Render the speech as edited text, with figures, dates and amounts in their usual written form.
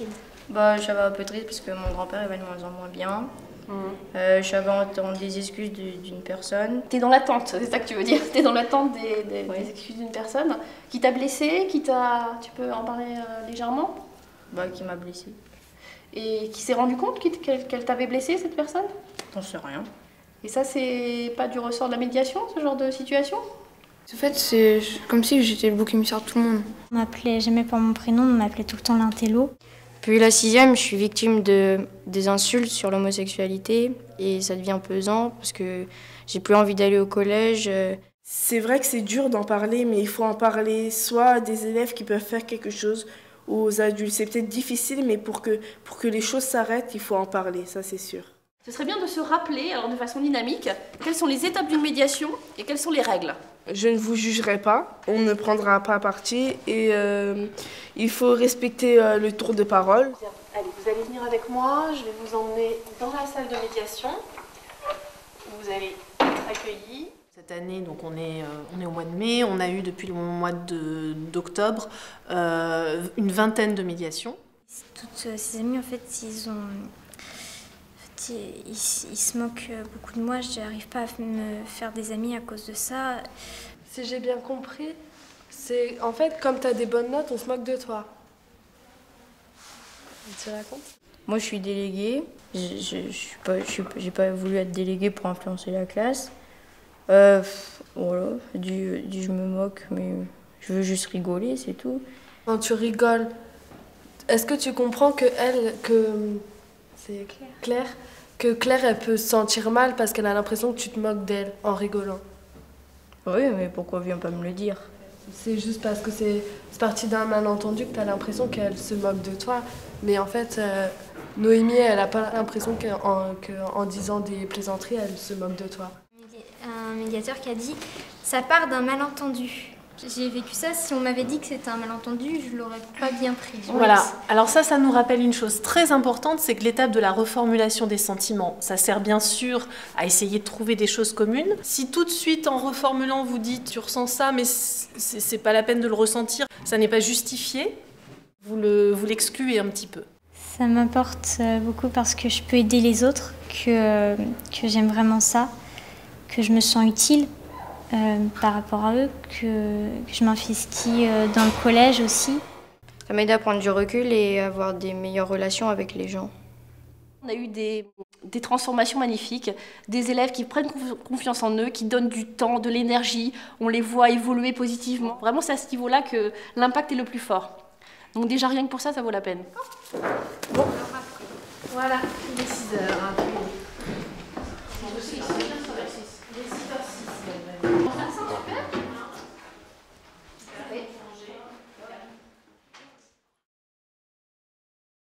difficile? Bah, j'avais un peu triste parce que mon grand-père il va de moins en moins bien. J'avais entendu des excuses d'une personne. T'es dans l'attente, c'est ça que tu veux dire? T'es dans l'attente des excuses d'une personne qui t'a blessé, qui t'a... Tu peux en parler légèrement? Bah, qui m'a blessée. Et qui s'est rendu compte qu'elle t'avait blessé, cette personne? J'en sais rien. Et ça, c'est pas du ressort de la médiation, ce genre de situation? En fait, c'est comme si j'étais le bouc émissaire de tout le monde. On m'appelait jamais par mon prénom, on m'appelait tout le temps l'intello. Puis la 6e, je suis victime des insultes sur l'homosexualité et ça devient pesant parce que j'ai plus envie d'aller au collège. C'est vrai que c'est dur d'en parler, mais il faut en parler soit à des élèves qui peuvent faire quelque chose, ou aux adultes. C'est peut-être difficile, mais pour que les choses s'arrêtent, il faut en parler, ça c'est sûr. Ce serait bien de se rappeler, alors de façon dynamique, quelles sont les étapes d'une médiation et quelles sont les règles. Je ne vous jugerai pas, on ne prendra pas parti et il faut respecter le tour de parole. Allez, vous allez venir avec moi, je vais vous emmener dans la salle de médiation où vous allez être accueillis. Cette année, donc on est au mois de mai, on a eu depuis le mois d'octobre une vingtaine de médiations. Toutes ces amies, en fait, ils se moquent beaucoup de moi, je n'arrive pas à me faire des amis à cause de ça. Si j'ai bien compris, c'est en fait comme tu as des bonnes notes, on se moque de toi. Tu racontes? Moi, je suis déléguée. J'ai pas voulu être déléguée pour influencer la classe. Voilà, je me moque, mais je veux juste rigoler, c'est tout. Quand tu rigoles, est-ce que tu comprends c'est Claire, que Claire, elle peut se sentir mal parce qu'elle a l'impression que tu te moques d'elle en rigolant? Oui, mais pourquoi vient pas me le dire? C'est juste parce que c'est parti d'un malentendu que tu as l'impression qu'elle se moque de toi. Mais en fait, Noémie, elle n'a pas l'impression qu'en disant des plaisanteries, elle se moque de toi. Un médiateur qui a dit « ça part d'un malentendu ». J'ai vécu ça, si on m'avait dit que c'était un malentendu, je l'aurais pas bien pris. Voilà, alors ça nous rappelle une chose très importante, c'est que l'étape de la reformulation des sentiments, ça sert bien sûr à essayer de trouver des choses communes. Si tout de suite en reformulant vous dites tu ressens ça mais c'est pas la peine de le ressentir, ça n'est pas justifié, vous l'excluez un petit peu. Ça m'apporte beaucoup parce que je peux aider les autres, que j'aime vraiment ça, que je me sens utile. Par rapport à eux, que je m'investis dans le collège aussi. Ça m'aide à prendre du recul et à avoir des meilleures relations avec les gens. On a eu des transformations magnifiques, des élèves qui prennent confiance en eux, qui donnent du temps, de l'énergie, on les voit évoluer positivement. Vraiment, c'est à ce niveau-là que l'impact est le plus fort. Donc déjà, rien que pour ça, ça vaut la peine. Bon, voilà, il est 6h.